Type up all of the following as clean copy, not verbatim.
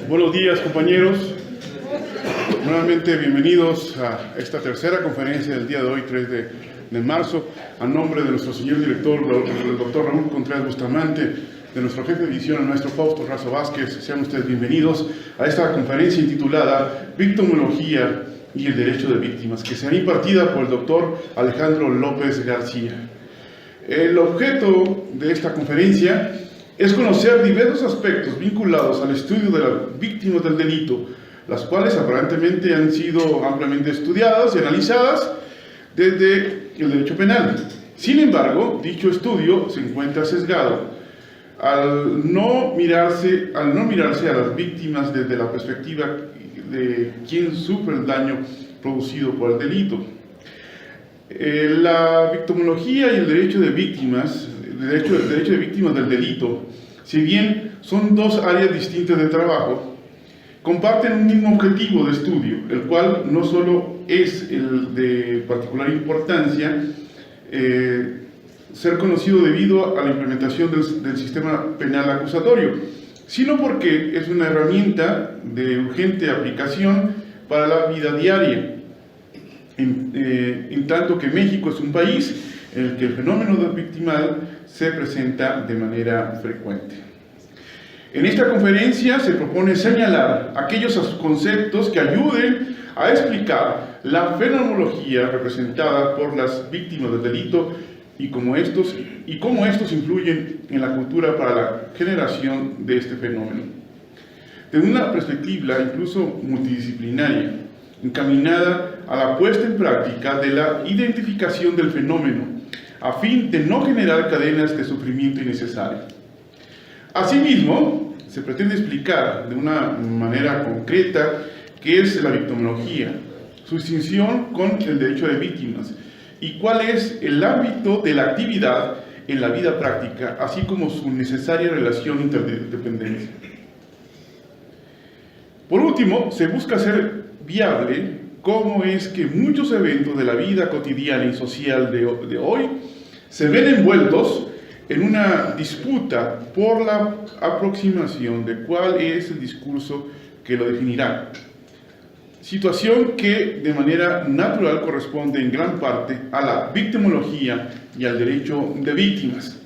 Buenos días, compañeros. Nuevamente bienvenidos a esta tercera conferencia del día de hoy, 3 de marzo. A nombre de nuestro señor director, el doctor Raúl Contreras Bustamante, de nuestro jefe de edición, el maestro Fausto Razo Vázquez, sean ustedes bienvenidos a esta conferencia intitulada Victimología y el Derecho de Víctimas, que será impartida por el doctor Alejandro López García. El objeto de esta conferencia es conocer diversos aspectos vinculados al estudio de las víctimas del delito, las cuales aparentemente han sido ampliamente estudiadas y analizadas desde el derecho penal. Sin embargo, dicho estudio se encuentra sesgado al no mirarse a las víctimas desde la perspectiva de quien sufre el daño producido por el delito. La victimología y el derecho de víctimas, el derecho de víctimas del delito, si bien son dos áreas distintas de trabajo, comparten un mismo objetivo de estudio, el cual no solo es el de particular importancia, ser conocido debido a la implementación del sistema penal acusatorio, sino porque es una herramienta de urgente aplicación para la vida diaria, en tanto que México es un país en el que el fenómeno victimal se presenta de manera frecuente. En esta conferencia se propone señalar aquellos conceptos que ayuden a explicar la fenomenología representada por las víctimas del delito y cómo estos influyen en la cultura para la generación de este fenómeno. Desde una perspectiva incluso multidisciplinaria, encaminada a la puesta en práctica de la identificación del fenómeno, a fin de no generar cadenas de sufrimiento innecesario. Asimismo, se pretende explicar de una manera concreta qué es la victimología, su distinción con el derecho de víctimas y cuál es el ámbito de la actividad en la vida práctica, así como su necesaria relación interdependencia. Por último, se busca hacer viable cómo es que muchos eventos de la vida cotidiana y social de hoy se ven envueltos en una disputa por la aproximación de cuál es el discurso que lo definirá. Situación que de manera natural corresponde en gran parte a la victimología y al derecho de víctimas.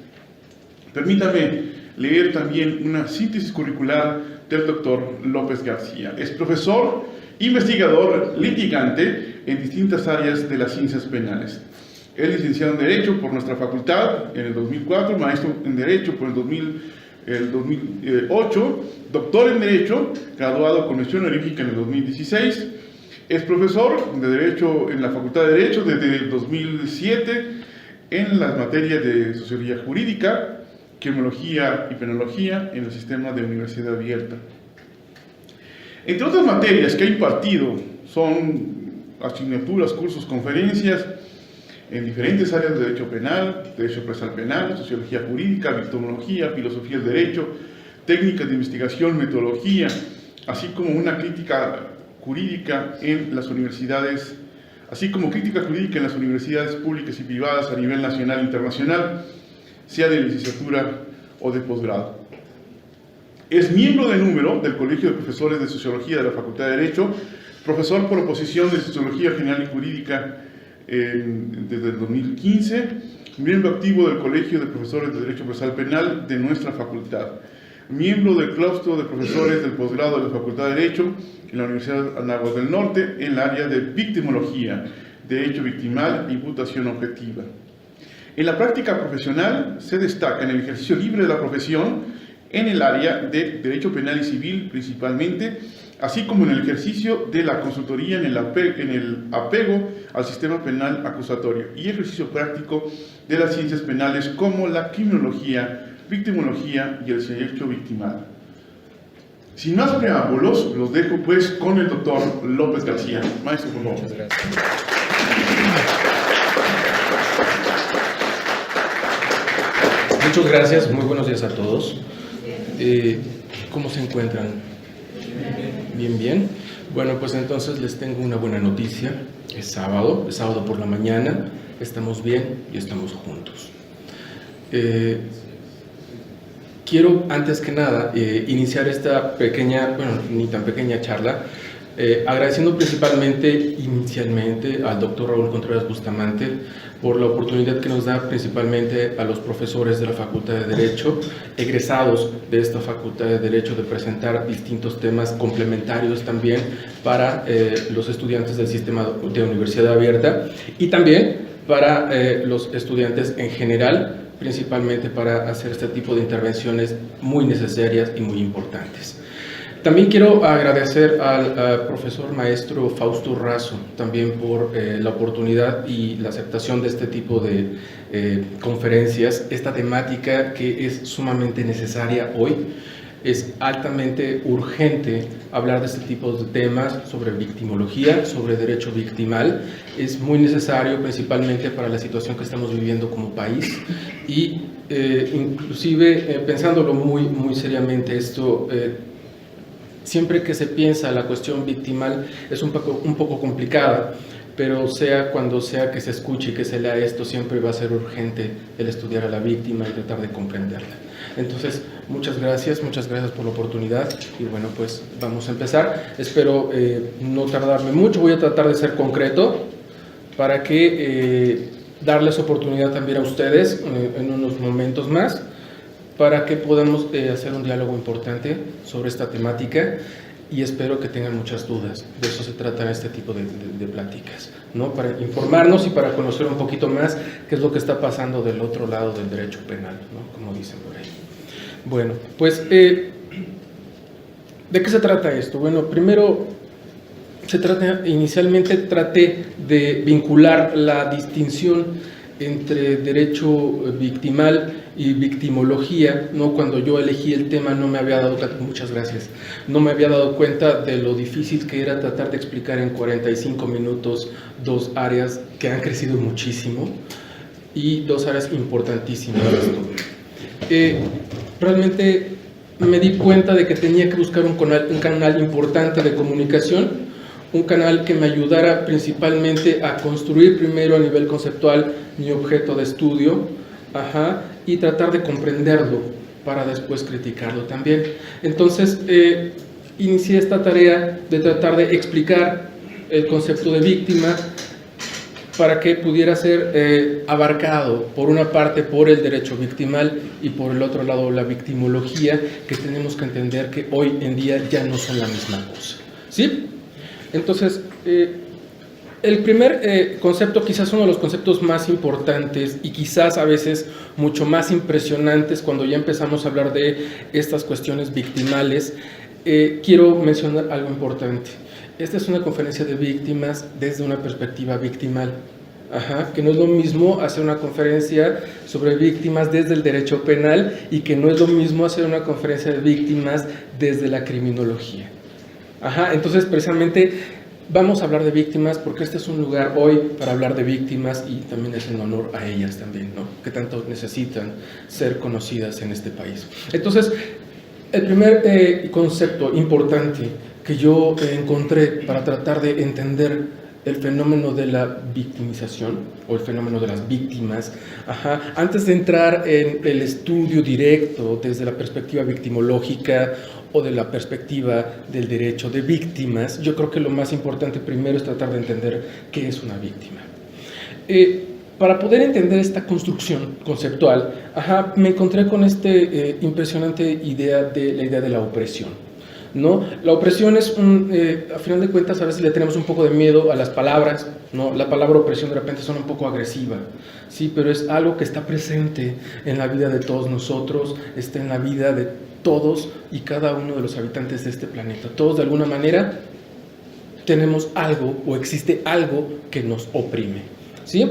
Permítame leer también una síntesis curricular del doctor López García. Es profesor, investigador, litigante en distintas áreas de las ciencias penales. Es licenciado en Derecho por nuestra facultad en el 2004, maestro en Derecho por el 2008, doctor en Derecho, graduado con mención honorífica en el 2016. Es profesor de Derecho en la Facultad de Derecho desde el 2007 en las materias de Sociología Jurídica, Criminología y Penología en el sistema de Universidad Abierta. Entre otras materias que ha impartido son asignaturas, cursos, conferencias en diferentes áreas de derecho penal, derecho procesal penal, sociología jurídica, victimología, filosofía del derecho, técnicas de investigación, metodología, así como una crítica jurídica en las universidades, públicas y privadas a nivel nacional e internacional, sea de licenciatura o de posgrado. Es miembro de número del Colegio de Profesores de Sociología de la Facultad de Derecho, profesor por oposición de Sociología General y Jurídica desde el 2015, miembro activo del Colegio de Profesores de Derecho Procesal Penal de nuestra facultad, miembro del claustro de profesores del posgrado de la Facultad de Derecho en la Universidad Anáhuac del Norte en el área de victimología, derecho victimal y imputación objetiva. En la práctica profesional se destaca en el ejercicio libre de la profesión en el área de derecho penal y civil principalmente, así como en el ejercicio de la consultoría en el apego al sistema penal acusatorio y ejercicio práctico de las ciencias penales como la criminología, victimología y el derecho victimal. Sin más preámbulos, los dejo pues con el doctor López García. Maestro, por favor. Muchas gracias. Muchas gracias, muy buenos días a todos. ¿Cómo se encuentran? Bien, bien. Bueno, pues entonces les tengo una buena noticia. Es sábado por la mañana, estamos bien y estamos juntos. quiero antes que nada iniciar esta pequeña, bueno, ni tan pequeña charla, agradeciendo principalmente, inicialmente, al doctor Raúl Contreras Bustamante por la oportunidad que nos da principalmente a los profesores de la Facultad de Derecho, egresados de esta Facultad de Derecho, de presentar distintos temas complementarios también para los estudiantes del sistema de universidad abierta y también para los estudiantes en general, principalmente para hacer este tipo de intervenciones muy necesarias y muy importantes. También quiero agradecer al profesor maestro Fausto Razo también por la oportunidad y la aceptación de este tipo de conferencias, esta temática que es sumamente necesaria hoy. Es altamente urgente hablar de este tipo de temas sobre victimología, sobre derecho victimal. Es muy necesario principalmente para la situación que estamos viviendo como país y inclusive pensándolo muy seriamente esto, siempre que se piensa la cuestión victimal es un poco complicada, pero sea cuando sea que se escuche y que se lea esto, siempre va a ser urgente el estudiar a la víctima y tratar de comprenderla. Entonces, muchas gracias por la oportunidad y bueno, pues vamos a empezar. Espero no tardarme mucho, voy a tratar de ser concreto para que darles oportunidad también a ustedes en unos momentos más, para que podamos hacer un diálogo importante sobre esta temática y espero que tengan muchas dudas. De eso se trata este tipo de pláticas, ¿no? Para informarnos y para conocer un poquito más qué es lo que está pasando del otro lado del derecho penal, ¿no? Como dicen por ahí. Bueno, pues, ¿de qué se trata esto? Bueno, primero, inicialmente traté de vincular la distinción entre derecho victimal y victimología, ¿no? Cuando yo elegí el tema no me había dado cuenta de lo difícil que era tratar de explicar en 45 minutos dos áreas que han crecido muchísimo y dos áreas importantísimas de esto. Realmente me di cuenta de que tenía que buscar un canal importante de comunicación, un canal que me ayudara principalmente a construir primero a nivel conceptual mi objeto de estudio, y tratar de comprenderlo para después criticarlo también. Entonces, inicié esta tarea de tratar de explicar el concepto de víctima para que pudiera ser abarcado por una parte por el derecho victimal y por el otro lado la victimología, que tenemos que entender que hoy en día ya no son la misma cosa, ¿sí? Entonces, el primer concepto, quizás uno de los conceptos más importantes y quizás a veces mucho más impresionantes cuando ya empezamos a hablar de estas cuestiones victimales, quiero mencionar algo importante. Esta es una conferencia de víctimas desde una perspectiva victimal, que no es lo mismo hacer una conferencia sobre víctimas desde el derecho penal y que no es lo mismo hacer una conferencia de víctimas desde la criminología. Entonces precisamente vamos a hablar de víctimas porque este es un lugar hoy para hablar de víctimas y también es en honor a ellas también, ¿no? Que tanto necesitan ser conocidas en este país. Entonces, el primer concepto importante que yo encontré para tratar de entender el fenómeno de la victimización o el fenómeno de las víctimas, antes de entrar en el estudio directo desde la perspectiva victimológica o de la perspectiva del derecho de víctimas, yo creo que lo más importante primero es tratar de entender qué es una víctima. Para poder entender esta construcción conceptual, me encontré con esta impresionante idea de la opresión, ¿no? La opresión es a final de cuentas a veces le tenemos un poco de miedo a las palabras, ¿no? La palabra opresión de repente suena un poco agresiva, sí, pero es algo que está presente en la vida de todos nosotros, está en la vida de todos y cada uno de los habitantes de este planeta. Todos de alguna manera tenemos algo o existe algo que nos oprime, ¿sí?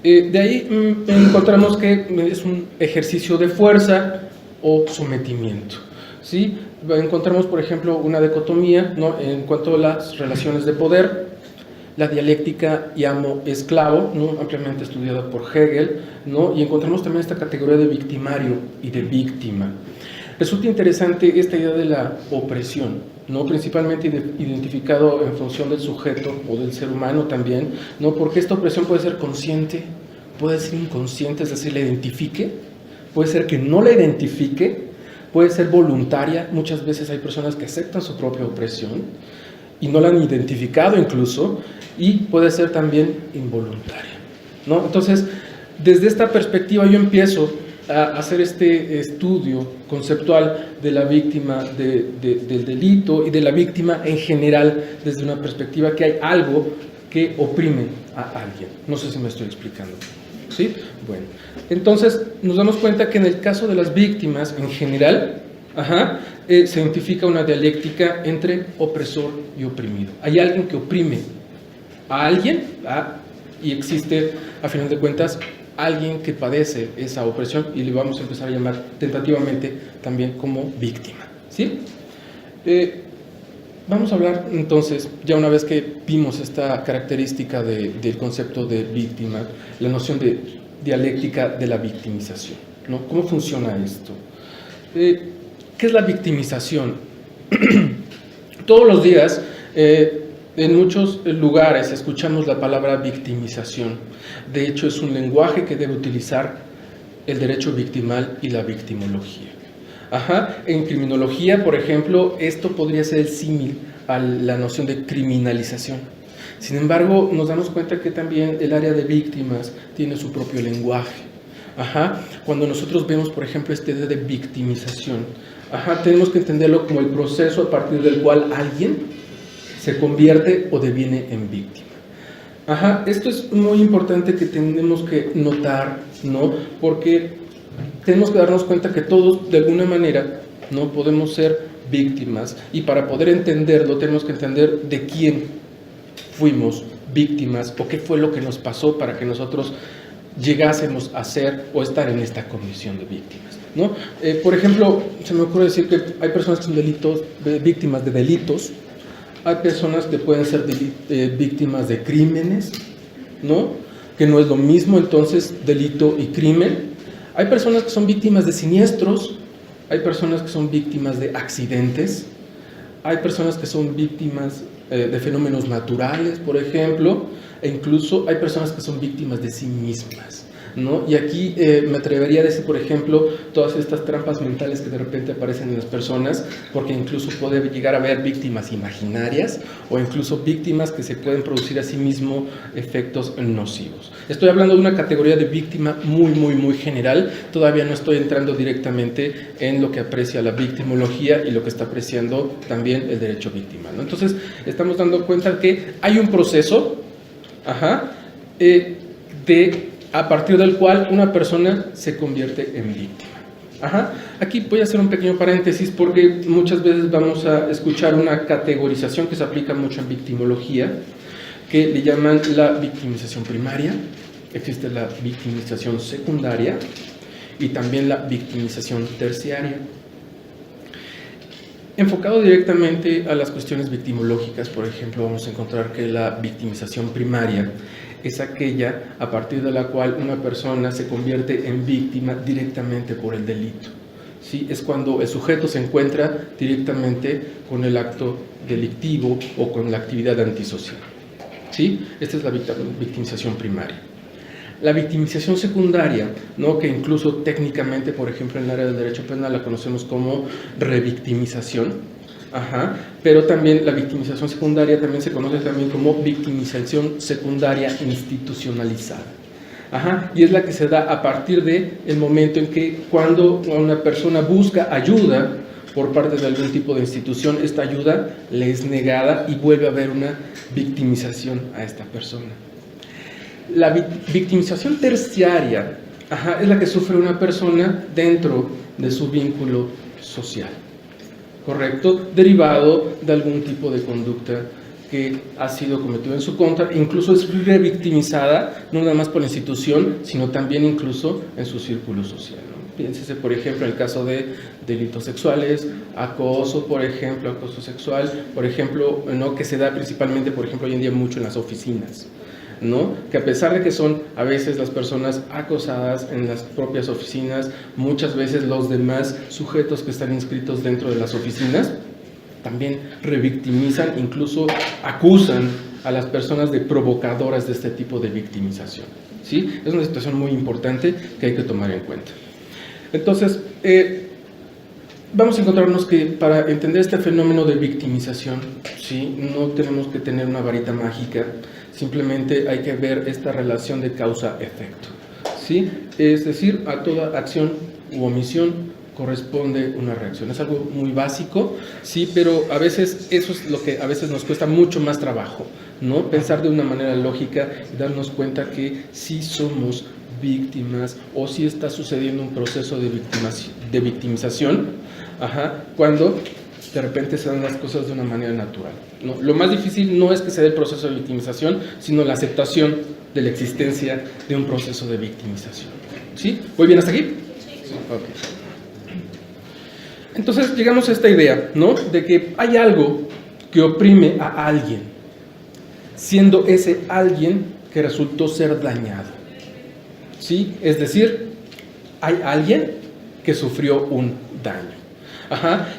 De ahí encontramos que es un ejercicio de fuerza o sometimiento, ¿sí? Encontramos, por ejemplo, una dicotomía, ¿no? En cuanto a las relaciones de poder, la dialéctica y amo-esclavo, ¿no? Ampliamente estudiada por Hegel, ¿no? Y encontramos también esta categoría de victimario y de víctima. Resulta interesante esta idea de la opresión, ¿no? Principalmente identificado en función del sujeto o del ser humano también, ¿no? Porque esta opresión puede ser consciente, puede ser inconsciente, es decir, la identifique, puede ser que no la identifique, puede ser voluntaria, muchas veces hay personas que aceptan su propia opresión y no la han identificado incluso, y puede ser también involuntaria, ¿no? Entonces, desde esta perspectiva yo empiezo a hacer este estudio conceptual de la víctima del delito y de la víctima en general desde una perspectiva que hay algo que oprime a alguien. No sé si me estoy explicando. ¿Sí? Bueno, entonces nos damos cuenta que en el caso de las víctimas en general, se identifica una dialéctica entre opresor y oprimido. Hay alguien que oprime a alguien y existe, a final de cuentas, alguien que padece esa opresión y le vamos a empezar a llamar tentativamente también como víctima. ¿Sí? Vamos a hablar entonces, ya una vez que vimos esta característica del concepto de víctima, la noción de dialéctica de la victimización, ¿no? ¿Cómo funciona esto? ¿Qué es la victimización? Todos los días, en muchos lugares escuchamos la palabra victimización. De hecho, es un lenguaje que debe utilizar el derecho victimal y la victimología. En criminología, por ejemplo, esto podría ser el símil a la noción de criminalización. Sin embargo, nos damos cuenta que también el área de víctimas tiene su propio lenguaje. Cuando nosotros vemos, por ejemplo, este idea de victimización, tenemos que entenderlo como el proceso a partir del cual alguien se convierte o deviene en víctima. Esto es muy importante que tenemos que notar, ¿no? Porque tenemos que darnos cuenta que todos, de alguna manera, no podemos ser víctimas, y para poder entenderlo tenemos que entender de quién fuimos víctimas o qué fue lo que nos pasó para que nosotros llegásemos a ser o estar en esta condición de víctimas, ¿no? Por ejemplo, se me ocurre decir que hay personas que son víctimas de delitos, hay personas que pueden ser víctimas de crímenes, ¿no? Que no es lo mismo entonces delito y crimen. Hay personas que son víctimas de siniestros, hay personas que son víctimas de accidentes, hay personas que son víctimas de fenómenos naturales, por ejemplo, e incluso hay personas que son víctimas de sí mismas, ¿no? Y aquí me atrevería a decir, por ejemplo, todas estas trampas mentales que de repente aparecen en las personas, porque incluso puede llegar a haber víctimas imaginarias o incluso víctimas que se pueden producir a sí mismo efectos nocivos. Estoy hablando de una categoría de víctima muy, muy, muy general. Todavía no estoy entrando directamente en lo que aprecia la victimología y lo que está apreciando también el derecho victimal, ¿no? Entonces, estamos dando cuenta que hay un proceso a partir del cual una persona se convierte en víctima. Aquí voy a hacer un pequeño paréntesis porque muchas veces vamos a escuchar una categorización que se aplica mucho en victimología, que le llaman la victimización primaria, existe la victimización secundaria y también la victimización terciaria. Enfocado directamente a las cuestiones victimológicas, por ejemplo, vamos a encontrar que la victimización primaria es aquella a partir de la cual una persona se convierte en víctima directamente por el delito. ¿Sí? Es cuando el sujeto se encuentra directamente con el acto delictivo o con la actividad antisocial. ¿Sí? Esta es la victimización primaria. La victimización secundaria, ¿no? Que incluso técnicamente, por ejemplo, en el área del derecho penal la conocemos como revictimización. Pero también la victimización secundaria también se conoce también como victimización secundaria institucionalizada. Y es la que se da a partir del momento en que cuando una persona busca ayuda por parte de algún tipo de institución, esta ayuda le es negada y vuelve a haber una victimización a esta persona. La victimización terciaria es la que sufre una persona dentro de su vínculo social, ¿correcto? Derivado de algún tipo de conducta que ha sido cometido en su contra, incluso es revictimizada, no nada más por la institución, sino también incluso en su círculo social, ¿no? Piénsese, por ejemplo, en el caso de delitos sexuales, acoso, por ejemplo, acoso sexual, por ejemplo, ¿no? Que se da principalmente, por ejemplo, hoy en día mucho en las oficinas, ¿no? Que a pesar de que son a veces las personas acosadas en las propias oficinas, muchas veces los demás sujetos que están inscritos dentro de las oficinas también revictimizan, incluso acusan a las personas de provocadoras de este tipo de victimización. ¿Sí? Es una situación muy importante que hay que tomar en cuenta. Entonces, vamos a encontrarnos que para entender este fenómeno de victimización, ¿sí?, no tenemos que tener una varita mágica, simplemente hay que ver esta relación de causa-efecto, ¿sí? Es decir, a toda acción u omisión corresponde una reacción. Es algo muy básico, sí, pero a veces eso es lo que a veces nos cuesta mucho más trabajo, ¿no? Pensar de una manera lógica y darnos cuenta que sí somos víctimas o sí está sucediendo un proceso de victimización, cuando de repente se dan las cosas de una manera natural, ¿no? Lo más difícil no es que se dé el proceso de victimización, sino la aceptación de la existencia de un proceso de victimización. ¿Sí? ¿Voy bien hasta aquí? Sí. Okay. Entonces llegamos a esta idea, ¿no?, de que hay algo que oprime a alguien, siendo ese alguien que resultó ser dañado, ¿sí? Es decir, hay alguien que sufrió un daño.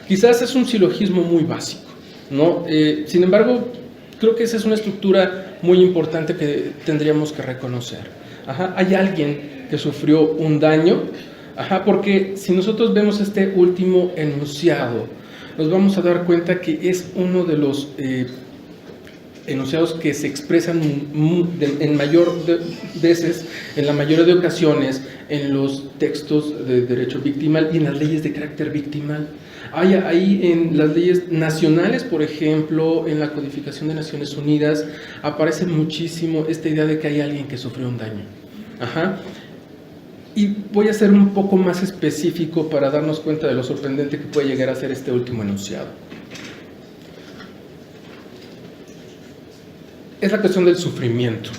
Quizás es un silogismo muy básico, ¿no? Sin embargo, creo que esa es una estructura muy importante que tendríamos que reconocer. Hay alguien que sufrió un daño, porque si nosotros vemos este último enunciado, nos vamos a dar cuenta que es uno de los enunciados que se expresan en mayor de veces, en la mayoría de ocasiones, en los textos de derecho victimal y en las leyes de carácter victimal. Hay ahí en las leyes nacionales, por ejemplo, en la codificación de Naciones Unidas, aparece muchísimo esta idea de que hay alguien que sufrió un daño. Y voy a ser un poco más específico para darnos cuenta de lo sorprendente que puede llegar a ser este último enunciado. Es la cuestión del sufrimiento,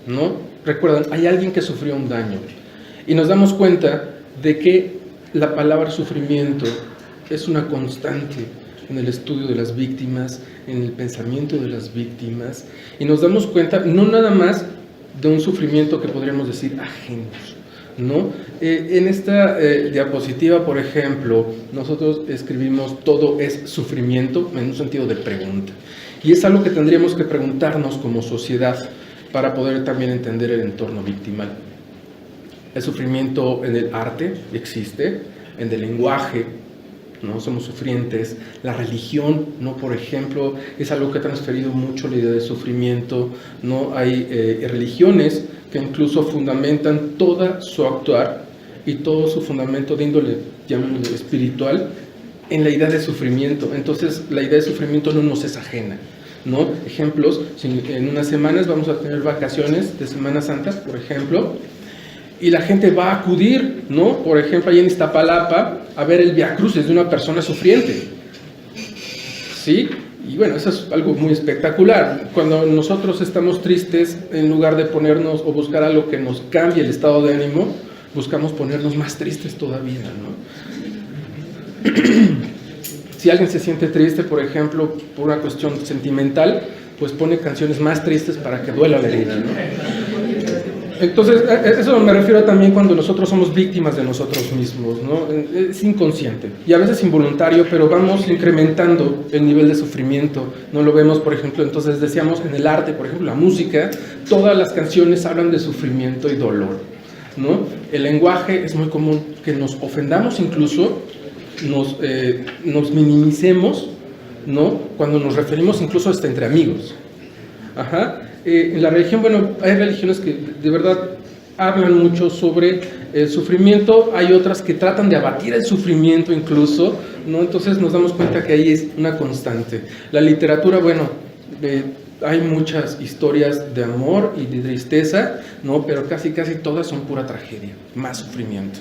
¿no? Recuerdan, hay alguien que sufrió un daño. Y nos damos cuenta de que la palabra sufrimiento es una constante en el estudio de las víctimas, en el pensamiento de las víctimas. Y nos damos cuenta, no nada más de un sufrimiento que podríamos decir ajenos, ¿no? En esta diapositiva, por ejemplo, nosotros escribimos todo es sufrimiento en un sentido de pregunta. Y es algo que tendríamos que preguntarnos como sociedad para poder también entender el entorno victimal. El sufrimiento en el arte existe, en el lenguaje, ¿no? Somos sufrientes. La religión, ¿no? Por ejemplo, es algo que ha transferido mucho la idea de sufrimiento, ¿no? Hay religiones que incluso fundamentan todo su actuar y todo su fundamento de índole, llamémoslo espiritual, en la idea de sufrimiento. Entonces, la idea de sufrimiento no nos es ajena, ¿no? Ejemplos, en unas semanas vamos a tener vacaciones de Semana Santa, por ejemplo, y la gente va a acudir, ¿no? Por ejemplo, ahí en Iztapalapa, a ver el viacrucis de una persona sufriente, ¿sí? Y bueno, eso es algo muy espectacular. Cuando nosotros estamos tristes, en lugar de ponernos o buscar algo que nos cambie el estado de ánimo, buscamos ponernos más tristes todavía, ¿no? Si alguien se siente triste, por ejemplo, por una cuestión sentimental, pues pone canciones más tristes para que duela la herida, ¿no? Entonces, eso me refiero también cuando nosotros somos víctimas de nosotros mismos, ¿no? Es inconsciente y a veces involuntario, pero vamos incrementando el nivel de sufrimiento. No lo vemos, por ejemplo, entonces decíamos en el arte, por ejemplo, la música, todas las canciones hablan de sufrimiento y dolor, ¿no? El lenguaje es muy común que nos ofendamos incluso, nos minimicemos, ¿no? Cuando nos referimos incluso hasta entre amigos. En la religión, bueno, hay religiones que de verdad hablan mucho sobre el sufrimiento, hay otras que tratan de abatir el sufrimiento incluso, ¿no? Entonces nos damos cuenta que ahí es una constante. La literatura, bueno, hay muchas historias de amor y de tristeza, ¿no? Pero casi todas son pura tragedia, más sufrimiento.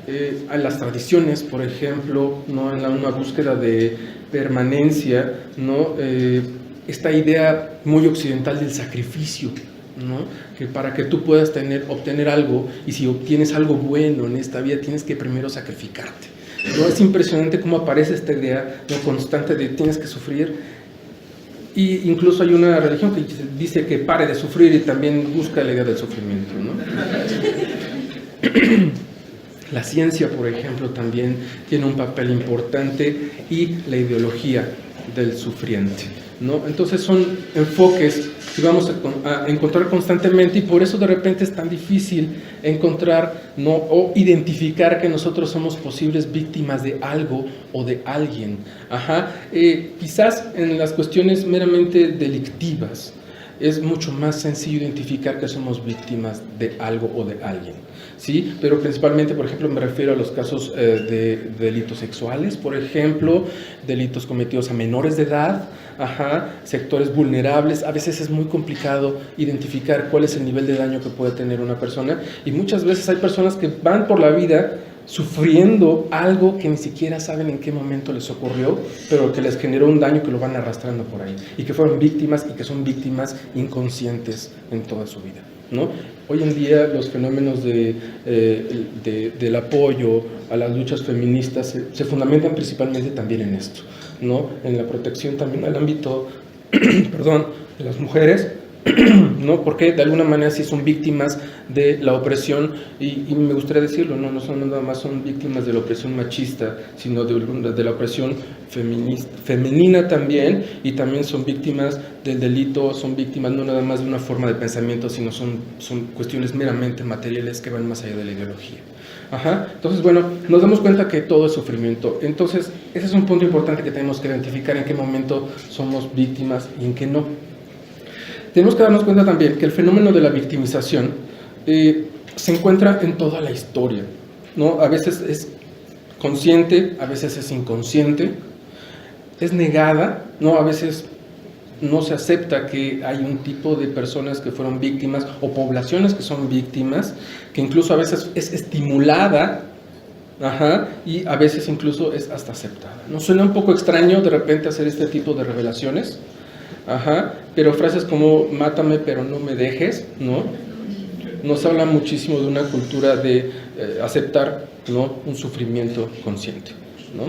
En las tradiciones, por ejemplo, ¿no? En una búsqueda de permanencia, ¿no? Esta idea muy occidental del sacrificio, ¿no? Que para que tú puedas obtener algo, y si obtienes algo bueno en esta vida, tienes que primero sacrificarte, ¿no? Es impresionante cómo aparece esta idea, ¿no? Constante de tienes que sufrir. Y incluso hay una religión que dice que pare de sufrir y también busca la idea del sufrimiento, ¿no? La ciencia, por ejemplo, también tiene un papel importante, y la ideología, del sufriente, ¿no? Entonces son enfoques que vamos a encontrar constantemente y por eso de repente es tan difícil encontrar, ¿no?, o identificar que nosotros somos posibles víctimas de algo o de alguien. Quizás en las cuestiones meramente delictivas es mucho más sencillo identificar que somos víctimas de algo o de alguien, ¿sí? Pero principalmente, por ejemplo, me refiero a los casos de delitos sexuales, por ejemplo, delitos cometidos a menores de edad, sectores vulnerables. A veces es muy complicado identificar cuál es el nivel de daño que puede tener una persona y muchas veces hay personas que van por la vida sufriendo algo que ni siquiera saben en qué momento les ocurrió, pero que les generó un daño que lo van arrastrando por ahí y que fueron víctimas y que son víctimas inconscientes en toda su vida, ¿no? Hoy en día los fenómenos del apoyo a las luchas feministas se fundamentan principalmente también en esto, ¿no? En la protección también al ámbito de las mujeres, ¿no? Porque de alguna manera sí son víctimas de la opresión y me gustaría decirlo, no son nada más son víctimas de la opresión machista, sino de la opresión femenina también, y también son víctimas del delito, son víctimas no nada más de una forma de pensamiento, sino son cuestiones meramente materiales que van más allá de la ideología. Entonces, bueno, nos damos cuenta que todo es sufrimiento. Entonces, ese es un punto importante que tenemos que identificar en qué momento somos víctimas y en qué no. Tenemos que darnos cuenta también que el fenómeno de la victimización se encuentra en toda la historia, ¿no? A veces es consciente, a veces es inconsciente, es negada, ¿no? A veces no se acepta que hay un tipo de personas que fueron víctimas o poblaciones que son víctimas, que incluso a veces es estimulada, y a veces incluso es hasta aceptada. ¿No suena un poco extraño de repente hacer este tipo de revelaciones? Pero frases como mátame pero no me dejes, ¿no? Nos habla muchísimo de una cultura de aceptar, ¿no?, un sufrimiento consciente, ¿no?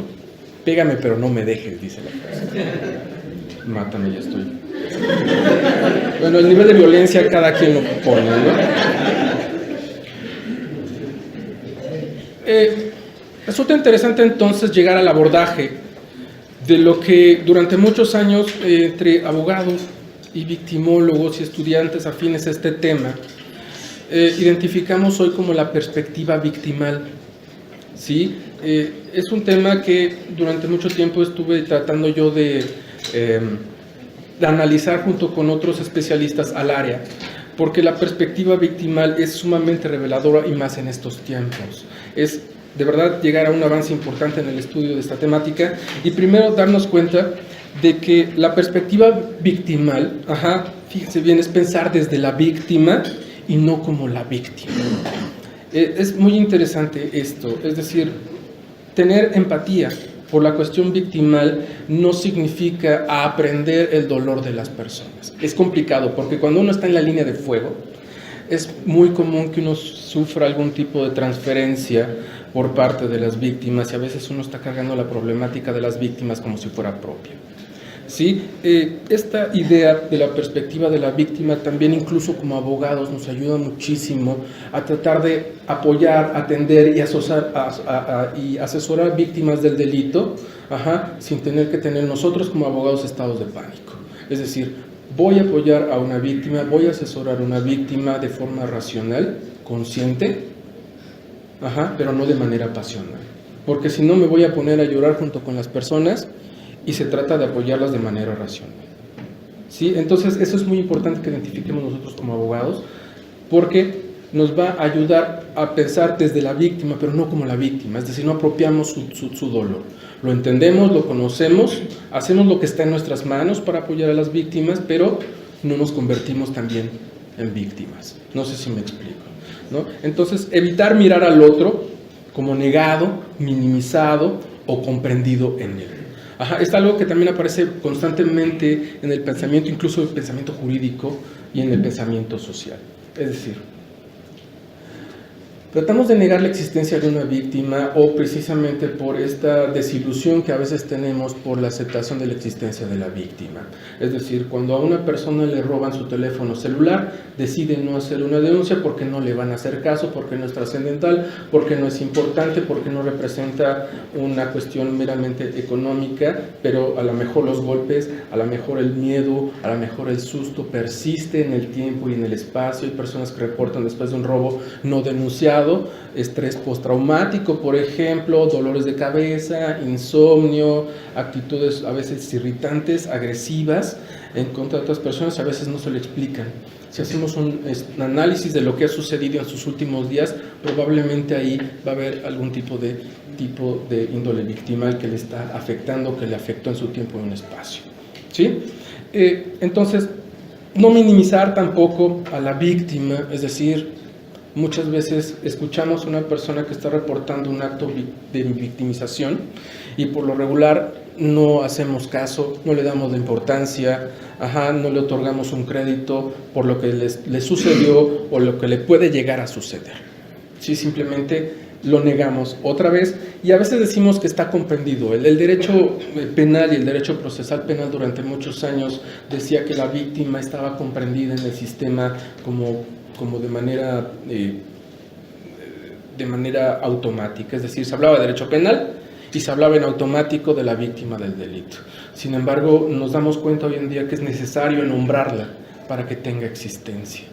Pégame pero no me dejes, dice la frase. Mátame, ya estoy. Bueno, el nivel de violencia cada quien lo pone, ¿no? Resulta interesante entonces llegar al abordaje de lo que durante muchos años entre abogados y victimólogos y estudiantes afines a este tema identificamos hoy como la perspectiva victimal, ¿sí? Es un tema que durante mucho tiempo estuve tratando yo de analizar junto con otros especialistas al área, porque la perspectiva victimal es sumamente reveladora y más en estos tiempos. Es de verdad llegar a un avance importante en el estudio de esta temática y primero darnos cuenta de que la perspectiva victimal, fíjense bien, es pensar desde la víctima y no como la víctima. Es muy interesante esto, es decir, tener empatía por la cuestión victimal no significa aprender el dolor de las personas. Es complicado porque cuando uno está en la línea de fuego, es muy común que uno sufra algún tipo de transferencia por parte de las víctimas y a veces uno está cargando la problemática de las víctimas como si fuera propia. ¿Sí? Esta idea de la perspectiva de la víctima también incluso como abogados nos ayuda muchísimo a tratar de apoyar, atender y asesorar víctimas del delito, sin tener que tener nosotros como abogados estados de pánico. Es decir, voy a apoyar a una víctima, voy a asesorar a una víctima de forma racional, consciente, pero no de manera pasional. Porque si no me voy a poner a llorar junto con las personas y se trata de apoyarlas de manera racional. ¿Sí? Entonces, eso es muy importante que identifiquemos nosotros como abogados, porque nos va a ayudar a pensar desde la víctima, pero no como la víctima, es decir, no apropiamos su dolor. Lo entendemos, lo conocemos, hacemos lo que está en nuestras manos para apoyar a las víctimas, pero no nos convertimos también en víctimas. No sé si me explico, ¿no? Entonces, evitar mirar al otro como negado, minimizado o comprendido en él. Es algo que también aparece constantemente en el pensamiento, incluso el pensamiento jurídico y en el pensamiento social. Es decir, Tratamos de negar la existencia de una víctima o precisamente por esta desilusión que a veces tenemos por la aceptación de la existencia de la víctima. Es decir, cuando a una persona le roban su teléfono celular, decide no hacer una denuncia porque no le van a hacer caso, porque no es trascendental, porque no es importante, porque no representa una cuestión meramente económica, pero a lo mejor los golpes, a lo mejor el miedo, a lo mejor el susto persiste en el tiempo y en el espacio. Hay personas que reportan después de un robo no denunciado, estrés postraumático, por ejemplo, dolores de cabeza, insomnio, actitudes a veces irritantes, agresivas en contra de otras personas, a veces no se le explican. Si hacemos un análisis de lo que ha sucedido en sus últimos días, probablemente ahí va a haber algún tipo de índole victimal que le está afectando, que le afectó en su tiempo y en un espacio. ¿Sí? Entonces, no minimizar tampoco a la víctima, es decir, muchas veces escuchamos a una persona que está reportando un acto de victimización y por lo regular no hacemos caso, no le damos la importancia, no le otorgamos un crédito por lo que le sucedió o lo que le puede llegar a suceder. Sí, simplemente lo negamos otra vez y a veces decimos que está comprendido. El derecho penal y el derecho procesal penal durante muchos años decía que la víctima estaba comprendida en el sistema como de manera automática, es decir, se hablaba de derecho penal y se hablaba en automático de la víctima del delito. Sin embargo, nos damos cuenta hoy en día que es necesario nombrarla para que tenga existencia.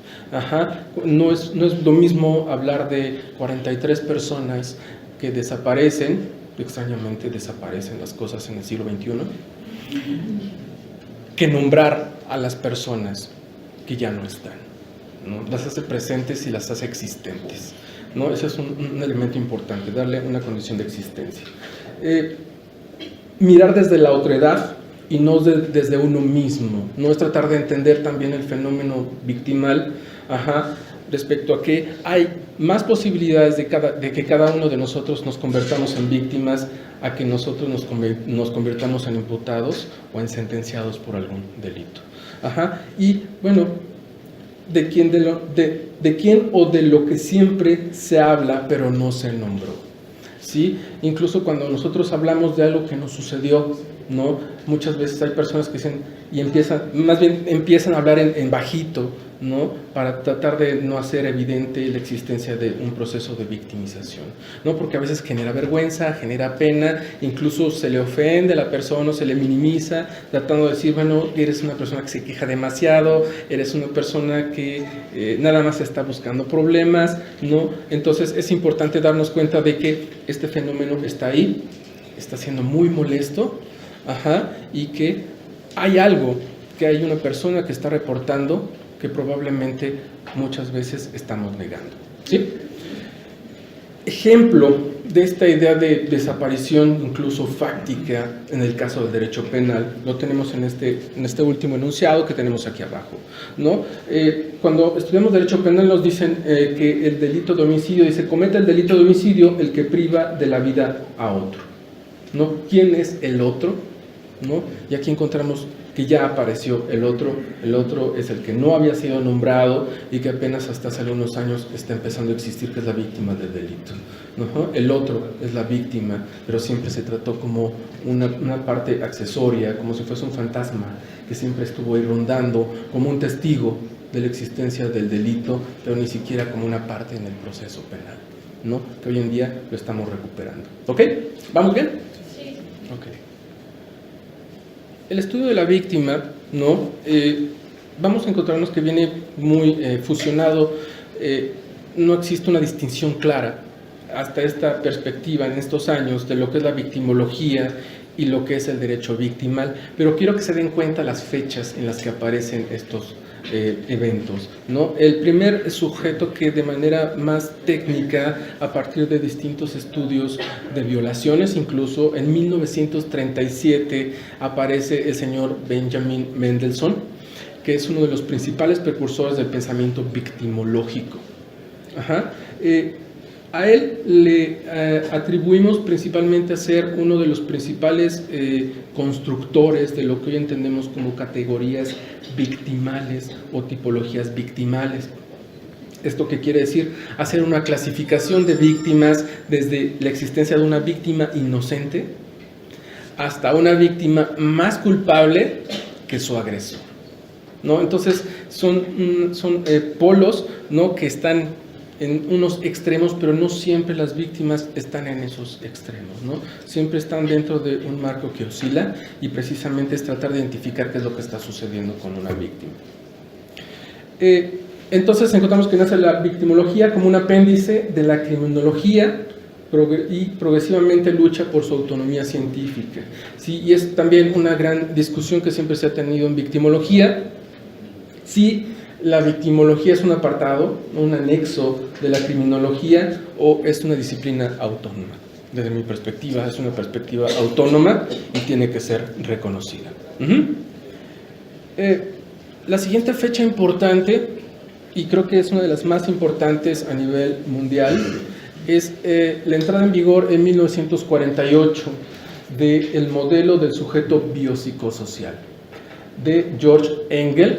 No es lo mismo hablar de 43 personas que desaparecen, extrañamente desaparecen las cosas en el siglo XXI, que nombrar a las personas que ya no están, ¿no? Las hace presentes y las hace existentes, ¿no? Ese es un elemento importante, darle una condición de existencia. Mirar desde la otredad y no desde uno mismo, no es tratar de entender también el fenómeno victimal, respecto a que hay más posibilidades de que cada uno de nosotros nos convertamos en víctimas a que nosotros nos convirtamos en imputados o en sentenciados por algún delito. Y bueno, de quién o de lo que siempre se habla pero no se nombró, ¿sí? Incluso cuando nosotros hablamos de algo que nos sucedió, ¿no? Muchas veces hay personas que dicen y empiezan a hablar en bajito, ¿no? Para tratar de no hacer evidente la existencia de un proceso de victimización, ¿no? Porque a veces genera vergüenza, genera pena, incluso se le ofende a la persona, se le minimiza, tratando de decir, bueno, eres una persona que se queja demasiado, eres una persona que nada más está buscando problemas, ¿no? Entonces es importante darnos cuenta de que este fenómeno está ahí, está siendo muy molesto, y que hay algo, que hay una persona que está reportando que probablemente muchas veces estamos negando, ¿sí? Ejemplo de esta idea de desaparición incluso fáctica en el caso del derecho penal lo tenemos en este último enunciado que tenemos aquí abajo, ¿no? Cuando estudiamos derecho penal nos dicen que el delito de homicidio, dice, comete el delito de homicidio el que priva de la vida a otro, ¿no? ¿Quién es el otro? ¿No? Y aquí encontramos que ya apareció el otro es el que no había sido nombrado y que apenas hasta hace unos años está empezando a existir, que es la víctima del delito, ¿no? El otro es la víctima, pero siempre se trató como una parte accesoria, como si fuese un fantasma que siempre estuvo ahí rondando, como un testigo de la existencia del delito, pero ni siquiera como una parte en el proceso penal, ¿no? Que hoy en día lo estamos recuperando. ¿Ok? ¿Vamos bien? Sí. Ok. El estudio de la víctima, ¿no? Vamos a encontrarnos que viene muy fusionado, no existe una distinción clara hasta esta perspectiva en estos años de lo que es la victimología y lo que es el derecho victimal, pero quiero que se den cuenta las fechas en las que aparecen estos eventos, ¿no? El primer sujeto que de manera más técnica, a partir de distintos estudios de violaciones, incluso en 1937 aparece el señor Benjamin Mendelssohn, que es uno de los principales precursores del pensamiento victimológico. A él le atribuimos principalmente a ser uno de los principales constructores de lo que hoy entendemos como categorías victimales o tipologías victimales. ¿Esto qué quiere decir? Hacer una clasificación de víctimas desde la existencia de una víctima inocente hasta una víctima más culpable que su agresor, ¿no? Entonces son polos, ¿no?, que están en unos extremos, pero no siempre las víctimas están en esos extremos, ¿no? Siempre están dentro de un marco que oscila, y precisamente es tratar de identificar qué es lo que está sucediendo con una víctima. Entonces encontramos que nace la victimología como un apéndice de la criminología y progresivamente lucha por su autonomía científica. Sí, y es también una gran discusión que siempre se ha tenido en victimología, si la victimología es un apartado, un anexo de la criminología, o es una disciplina autónoma. Desde mi perspectiva, es una perspectiva autónoma y tiene que ser reconocida. La siguiente fecha importante, y creo que es una de las más importantes a nivel mundial, es la entrada en vigor en 1948 del modelo del sujeto biopsicosocial de George Engel,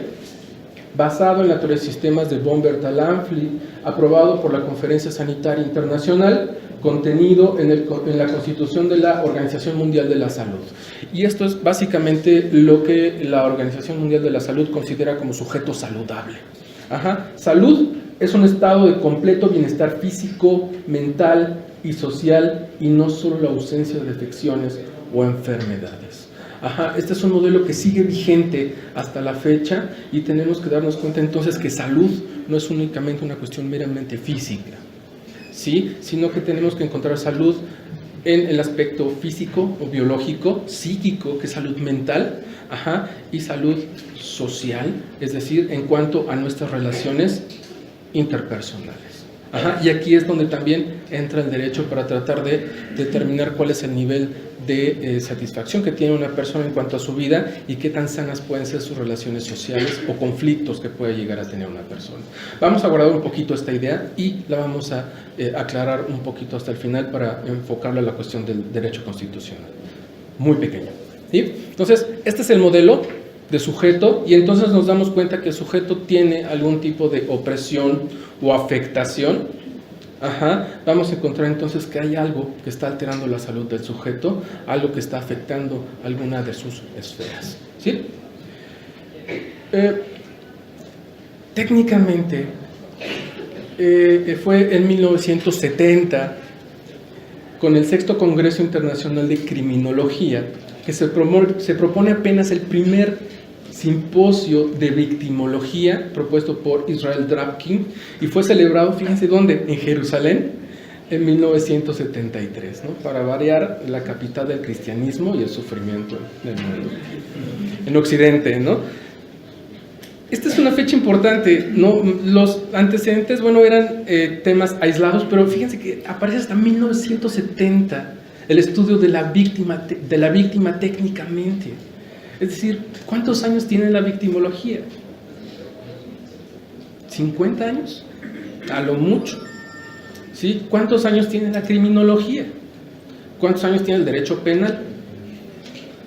basado en la teoría de sistemas de von Bertalanffy, aprobado por la Conferencia Sanitaria Internacional, contenido en la Constitución de la Organización Mundial de la Salud. Y esto es básicamente lo que la Organización Mundial de la Salud considera como sujeto saludable. Salud es un estado de completo bienestar físico, mental y social, y no solo la ausencia de afecciones o enfermedades. Este es un modelo que sigue vigente hasta la fecha, y tenemos que darnos cuenta entonces que salud no es únicamente una cuestión meramente física, ¿sí?, sino que tenemos que encontrar salud en el aspecto físico o biológico, psíquico, que es salud mental, y salud social, es decir, en cuanto a nuestras relaciones interpersonales. Y aquí es donde también entra el derecho para tratar de determinar cuál es el nivel de satisfacción que tiene una persona en cuanto a su vida, y qué tan sanas pueden ser sus relaciones sociales o conflictos que puede llegar a tener una persona. Vamos a guardar un poquito esta idea y la vamos a aclarar un poquito hasta el final para enfocarla a la cuestión del derecho constitucional. Muy pequeño, ¿sí? Entonces, este es el modelo de sujeto, y entonces nos damos cuenta que el sujeto tiene algún tipo de opresión o afectación. Vamos a encontrar entonces que hay algo que está alterando la salud del sujeto, algo que está afectando alguna de sus esferas, ¿sí? Técnicamente, fue en 1970, con el Sexto Congreso Internacional de Criminología, que se propone apenas el primer simposio de victimología propuesto por Israel Drapkin, y fue celebrado, fíjense dónde, en Jerusalén, en 1973, ¿no? Para variar, la capital del cristianismo y el sufrimiento del mundo, en Occidente, ¿no? Esta es una fecha importante, ¿no? Los antecedentes, bueno, eran temas aislados, pero fíjense que aparece hasta 1970 el estudio de la víctima técnicamente. Es decir, ¿cuántos años tiene la victimología? ¿50 años? A lo mucho. ¿Sí? ¿Cuántos años tiene la criminología? ¿Cuántos años tiene el derecho penal?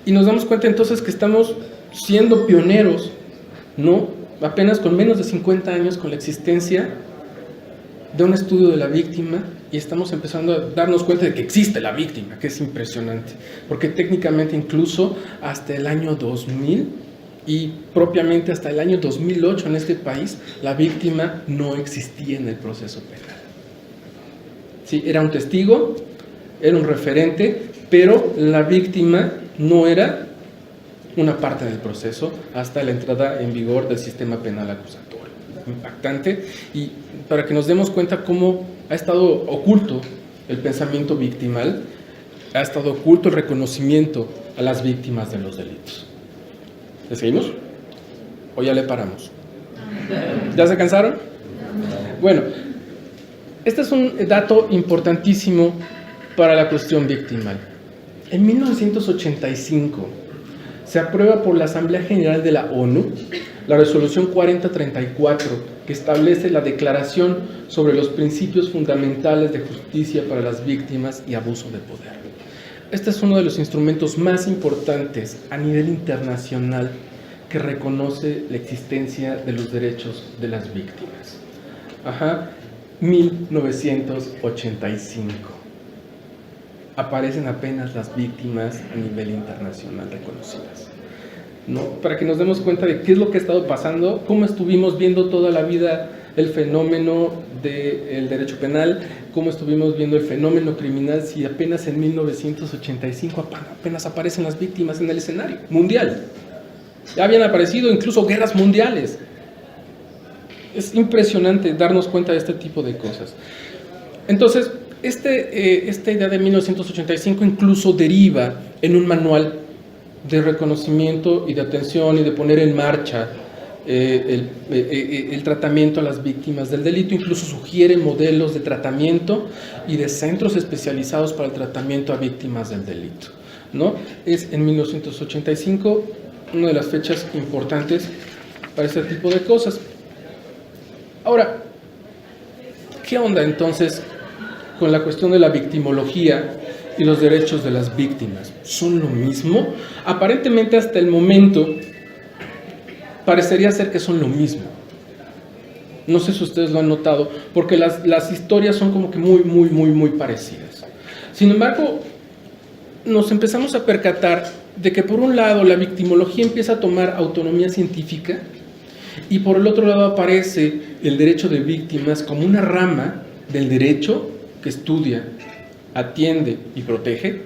Y nos damos cuenta entonces que estamos siendo pioneros, ¿no? Apenas con menos de 50 años, con la existencia de un estudio de la víctima, y estamos empezando a darnos cuenta de que existe la víctima, que es impresionante, porque técnicamente incluso hasta el año 2000 y propiamente hasta el año 2008 en este país, la víctima no existía en el proceso penal. Sí, era un testigo, era un referente, pero la víctima no era una parte del proceso hasta la entrada en vigor del sistema penal acusatorio. Impactante, y para que nos demos cuenta cómo ha estado oculto el pensamiento victimal, ha estado oculto el reconocimiento a las víctimas de los delitos. ¿Le seguimos? ¿O ya le paramos? ¿Ya se cansaron? Bueno, este es un dato importantísimo para la cuestión victimal. En 1985 se aprueba por la Asamblea General de la ONU la Resolución 4034, que establece la Declaración sobre los Principios Fundamentales de Justicia para las Víctimas y Abuso de Poder. Este es uno de los instrumentos más importantes a nivel internacional que reconoce la existencia de los derechos de las víctimas. 1985. Aparecen apenas las víctimas a nivel internacional reconocidas, ¿no? Para que nos demos cuenta de qué es lo que ha estado pasando, cómo estuvimos viendo toda la vida el fenómeno del derecho penal, cómo estuvimos viendo el fenómeno criminal, si apenas en 1985 apenas aparecen las víctimas en el escenario mundial. Ya habían aparecido incluso guerras mundiales. Es impresionante darnos cuenta de este tipo de cosas. Entonces, esta idea de 1985 incluso deriva en un manual de reconocimiento y de atención y de poner en marcha el tratamiento a las víctimas del delito. Incluso sugiere modelos de tratamiento y de centros especializados para el tratamiento a víctimas del delito, ¿no? Es en 1985 una de las fechas importantes para este tipo de cosas. Ahora, ¿qué onda entonces con la cuestión de la victimología y los derechos de las víctimas? ¿Son lo mismo? Aparentemente hasta el momento parecería ser que son lo mismo. No sé si ustedes lo han notado, porque las historias son como que muy parecidas. Sin embargo, nos empezamos a percatar de que por un lado la victimología empieza a tomar autonomía científica y por el otro lado aparece el derecho de víctimas como una rama del derecho que estudia, atiende y protege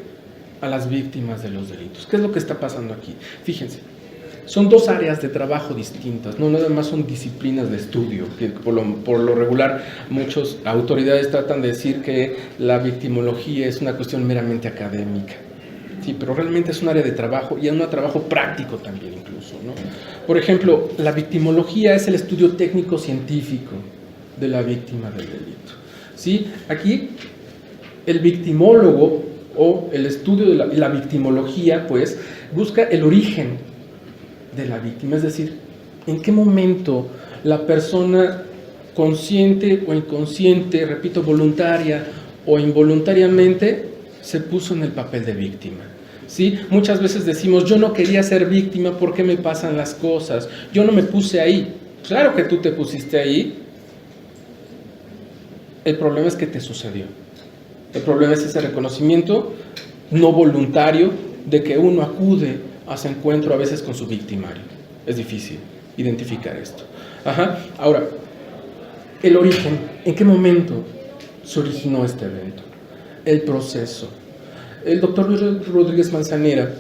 a las víctimas de los delitos. ¿Qué es lo que está pasando aquí? Fíjense, son dos áreas de trabajo distintas, no nada más son disciplinas de estudio, que por lo regular muchas autoridades tratan de decir que la victimología es una cuestión meramente académica. Sí, pero realmente es un área de trabajo y es un trabajo práctico también incluso, ¿no? Por ejemplo, la victimología es el estudio técnico-científico de la víctima del delito. ¿Sí? Aquí el victimólogo o el estudio de la victimología, pues, busca el origen de la víctima, es decir, en qué momento la persona consciente o inconsciente, repito, voluntaria o involuntariamente, se puso en el papel de víctima. ¿Sí? Muchas veces decimos, yo no quería ser víctima, ¿por qué me pasan las cosas? Yo no me puse ahí. Claro que tú te pusiste ahí. El problema es que te sucedió. El problema es ese reconocimiento no voluntario de que uno acude a ese encuentro a veces con su victimario. Es difícil identificar esto. Ahora, el origen, ¿en qué momento se originó este evento? El proceso. El doctor Luis Rodríguez Manzanera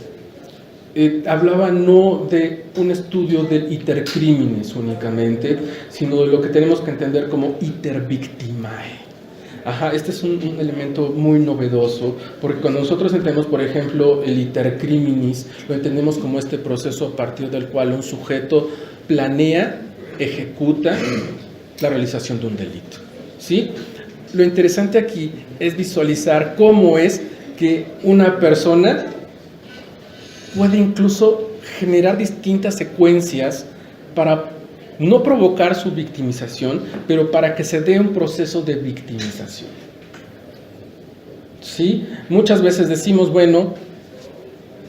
hablaba no de un estudio del iter criminis únicamente, sino de lo que tenemos que entender como iter victimae. Este es un elemento muy novedoso, porque cuando nosotros entendemos, por ejemplo, el iter criminis, lo entendemos como este proceso a partir del cual un sujeto planea, ejecuta la realización de un delito. ¿Sí? Lo interesante aquí es visualizar cómo es que una persona puede incluso generar distintas secuencias para no provocar su victimización, pero para que se dé un proceso de victimización. ¿Sí? Muchas veces decimos, bueno,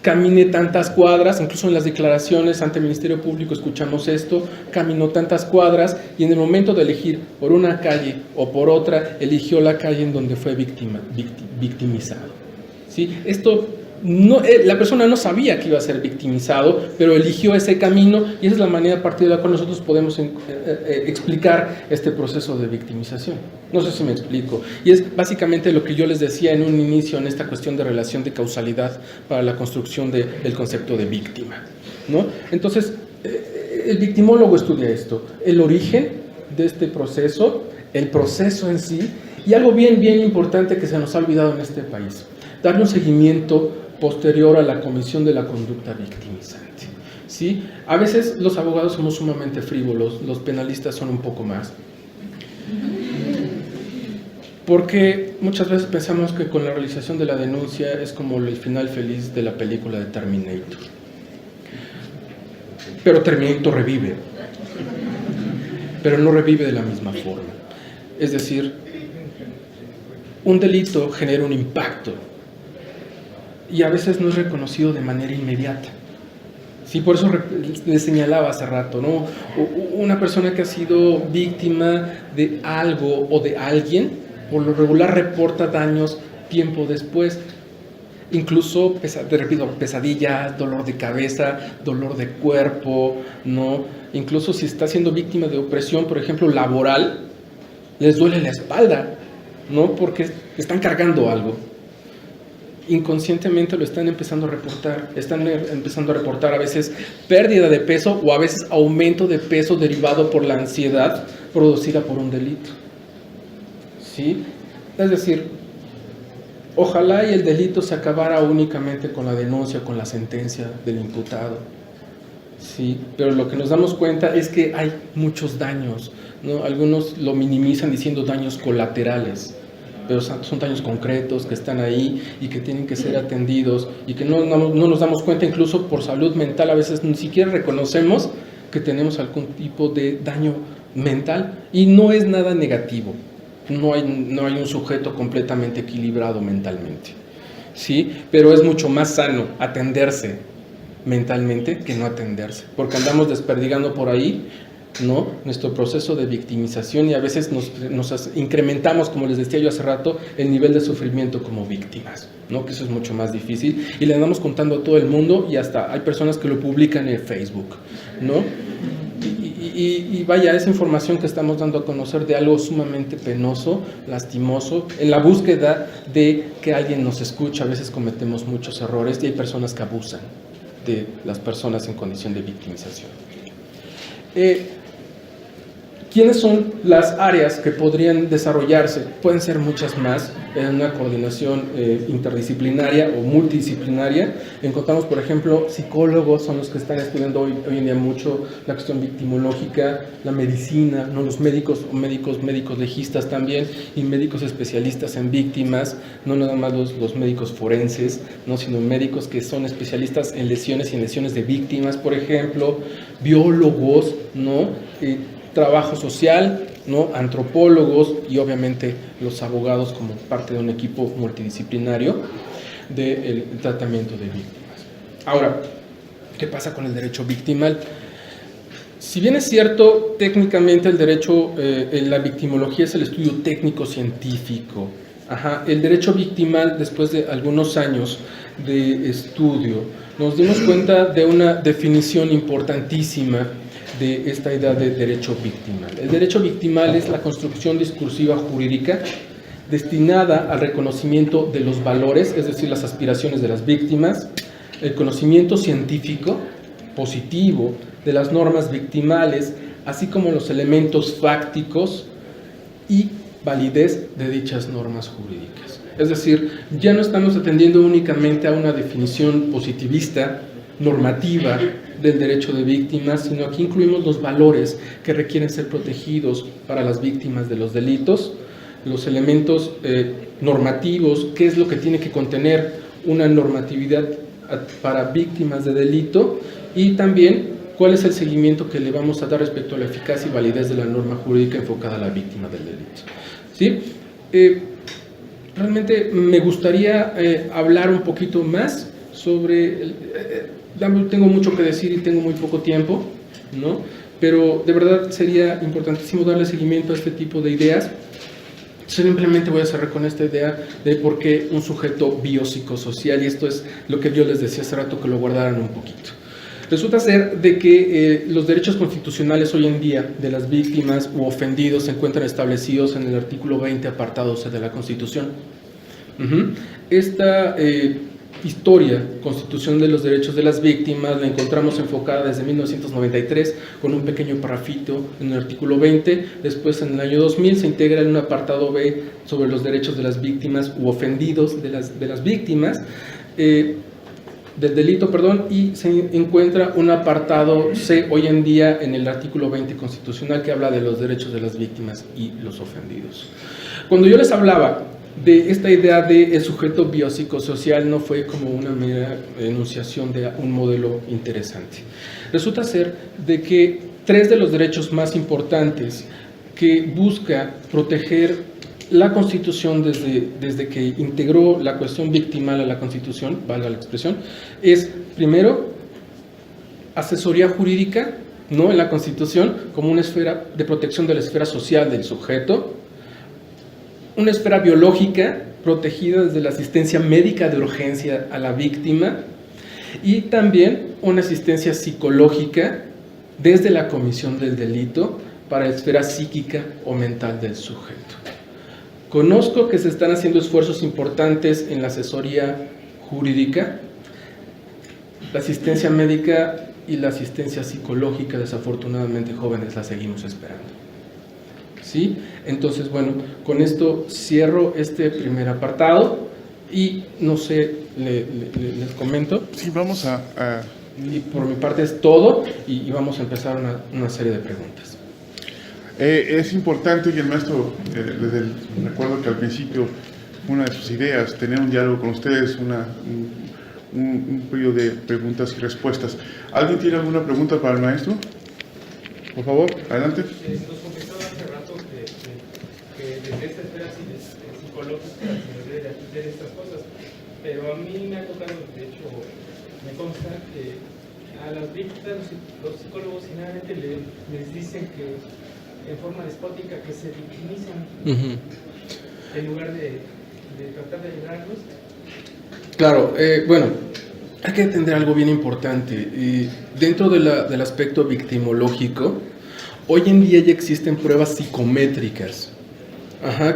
caminé tantas cuadras, incluso en las declaraciones ante el Ministerio Público escuchamos esto, caminó tantas cuadras y en el momento de elegir por una calle o por otra, eligió la calle en donde fue victimizado. ¿Sí? Esto no, la persona no sabía que iba a ser victimizado, pero eligió ese camino y esa es la manera a partir de la cual nosotros podemos explicar este proceso de victimización. No sé si me explico. Y es básicamente lo que yo les decía en un inicio en esta cuestión de relación de causalidad para la construcción del concepto de víctima, ¿no? Entonces, el victimólogo estudia esto, el origen de este proceso, el proceso en sí, y algo bien importante que se nos ha olvidado en este país, darle un seguimiento posterior a la comisión de la conducta victimizante. ¿Sí? A veces los abogados somos sumamente frívolos, los penalistas son un poco más. Porque muchas veces pensamos que con la realización de la denuncia es como el final feliz de la película de Terminator. Pero Terminator revive. Pero no revive de la misma forma. Es decir, un delito genera un impacto y a veces no es reconocido de manera inmediata. Sí, por eso les señalaba hace rato, ¿no? Una persona que ha sido víctima de algo o de alguien, por lo regular reporta daños tiempo después. Incluso, te repito, pesadillas, dolor de cabeza, dolor de cuerpo, ¿no? Incluso si está siendo víctima de opresión, por ejemplo, laboral, les duele la espalda, ¿no? Porque están cargando algo. Inconscientemente lo están empezando a reportar, a veces pérdida de peso o a veces aumento de peso derivado por la ansiedad producida por un delito. ¿Sí? Es decir, ojalá y el delito se acabara únicamente con la denuncia, con la sentencia del imputado. Sí, pero lo que nos damos cuenta es que hay muchos daños, ¿no? Algunos lo minimizan diciendo daños colaterales, pero son daños concretos que están ahí y que tienen que ser atendidos y que no nos damos cuenta, incluso por salud mental, a veces ni siquiera reconocemos que tenemos algún tipo de daño mental y no es nada negativo, no hay un sujeto completamente equilibrado mentalmente, ¿sí? Pero es mucho más sano atenderse mentalmente que no atenderse, porque andamos desperdigando por ahí, ¿no? Nuestro proceso de victimización y a veces nos incrementamos, como les decía yo hace rato, el nivel de sufrimiento como víctimas, ¿no? Que eso es mucho más difícil y le andamos contando a todo el mundo y hasta hay personas que lo publican en Facebook, ¿no? Y vaya, esa información que estamos dando a conocer de algo sumamente penoso, lastimoso, en la búsqueda de que alguien nos escuche, a veces cometemos muchos errores y hay personas que abusan de las personas en condición de victimización. ¿Quiénes son las áreas que podrían desarrollarse? Pueden ser muchas más en una coordinación interdisciplinaria o multidisciplinaria. Encontramos, por ejemplo, psicólogos son los que están estudiando hoy en día mucho la cuestión victimológica, la medicina, ¿no? Los médicos legistas también y médicos especialistas en víctimas, no nada más los médicos forenses, ¿no? Sino médicos que son especialistas en lesiones y en lesiones de víctimas, por ejemplo, biólogos, ¿no? Trabajo social, ¿no? Antropólogos y obviamente los abogados como parte de un equipo multidisciplinario del tratamiento de víctimas. Ahora, ¿qué pasa con el derecho victimal? Si bien es cierto, técnicamente el derecho, la victimología es el estudio técnico-científico. El derecho victimal, después de algunos años de estudio, nos dimos cuenta de una definición importantísima de esta idea de derecho victimal. El derecho victimal es la construcción discursiva jurídica destinada al reconocimiento de los valores, es decir, las aspiraciones de las víctimas, el conocimiento científico positivo de las normas victimales, así como los elementos fácticos y validez de dichas normas jurídicas. Es decir, ya no estamos atendiendo únicamente a una definición positivista, normativa del derecho de víctimas, sino aquí incluimos los valores que requieren ser protegidos para las víctimas de los delitos, los elementos normativos, qué es lo que tiene que contener una normatividad para víctimas de delito y también cuál es el seguimiento que le vamos a dar respecto a la eficacia y validez de la norma jurídica enfocada a la víctima del delito. ¿Sí? Realmente me gustaría hablar un poquito más sobre... tengo mucho que decir y tengo muy poco tiempo, ¿no? Pero de verdad sería importantísimo darle seguimiento a este tipo de ideas. Simplemente voy a cerrar con esta idea de por qué un sujeto biopsicosocial, y esto es lo que yo les decía hace rato, que lo guardaran un poquito. Resulta ser de que los derechos constitucionales hoy en día de las víctimas u ofendidos se encuentran establecidos en el artículo 20, apartado C de la Constitución. Esta historia, Constitución de los Derechos de las Víctimas, la encontramos enfocada desde 1993 con un pequeño parrafito en el artículo 20, después en el año 2000 se integra en un apartado B sobre los derechos de las víctimas u ofendidos de las víctimas, del delito, y se encuentra un apartado C hoy en día en el artículo 20 constitucional que habla de los derechos de las víctimas y los ofendidos. Cuando yo les hablaba de esta idea de el sujeto biopsicosocial, no fue como una mera enunciación de un modelo interesante. Resulta ser de que tres de los derechos más importantes que busca proteger la Constitución desde que integró la cuestión victimal a la Constitución, valga la expresión, es primero asesoría jurídica, ¿no?, en la Constitución como una esfera de protección de la esfera social del sujeto, una esfera biológica protegida desde la asistencia médica de urgencia a la víctima y también una asistencia psicológica desde la comisión del delito para la esfera psíquica o mental del sujeto. Conozco que se están haciendo esfuerzos importantes en la asesoría jurídica, la asistencia médica y la asistencia psicológica, desafortunadamente jóvenes la seguimos esperando. ¿Sí? Entonces, bueno, con esto cierro este primer apartado y no sé, les comento. Sí, vamos a... Y por mi parte es todo y vamos a empezar una serie de preguntas. Es importante que el maestro, recuerdo que al principio una de sus ideas, tener un diálogo con ustedes, un periodo de preguntas y respuestas. ¿Alguien tiene alguna pregunta para el maestro? Por favor, adelante. Nos comentaba hace rato que desde esta esfera psicológica se debe de atender estas cosas, pero a mí me ha tocado, de hecho, me consta que a las víctimas los psicólogos generalmente les dicen que en forma despótica que se victimizan en lugar de tratar de ayudarlos. Claro, bueno, hay que entender algo bien importante. Dentro del aspecto victimológico, hoy en día ya existen pruebas psicométricas,